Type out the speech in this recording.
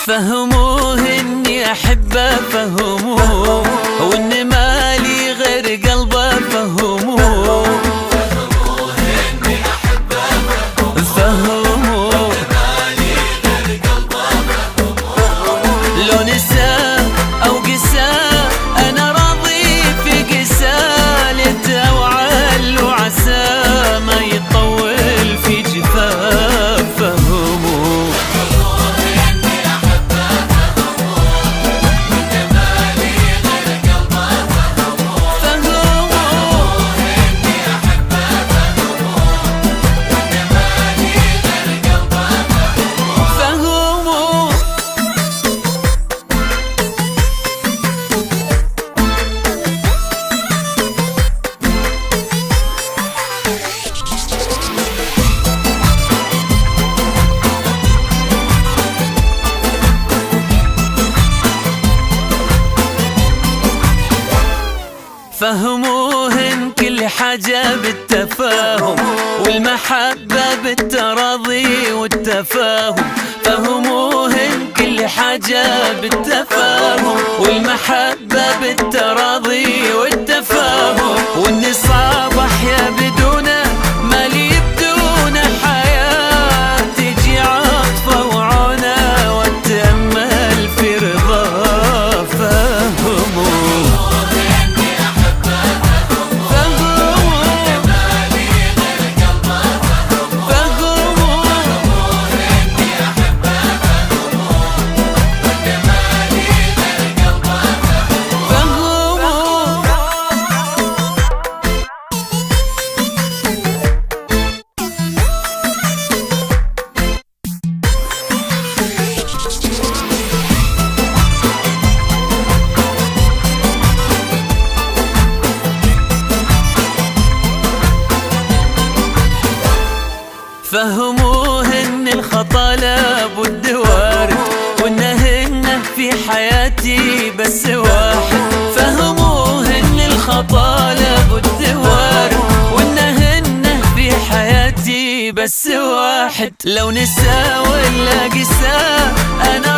فهموه اني احبه، فهموه وان مالي غير قلبه، فهموه اني احبه، فهموه مالي غير قلبه، لو نساه او قساه انا راضي في قساه، لتوعل وعسى ما يطول في جفاف. فهموه اني احبه، وان مالي غير قلبه، فهموه اني احبه، وان مالي غير قلبه. فهموه فهموه إن كل حاجة بالتفاهم، والمحبة بالتراضي والتفاهم. فهموه إن كل حاجة بالتفاهم، والمحبة بالتراضي والتفاهم. والنصاب أحيا بدونه، مالي بدونه حياة، تجي عاطفة وعونه واتأمل في رضاه. فهموه فهموه ان الخطا لابد وارد، وانه في حياتي بس واحد. فهموه ان الخطا لابد وارد، وانه في حياتي بس واحد. لو نسى ولا قسى انا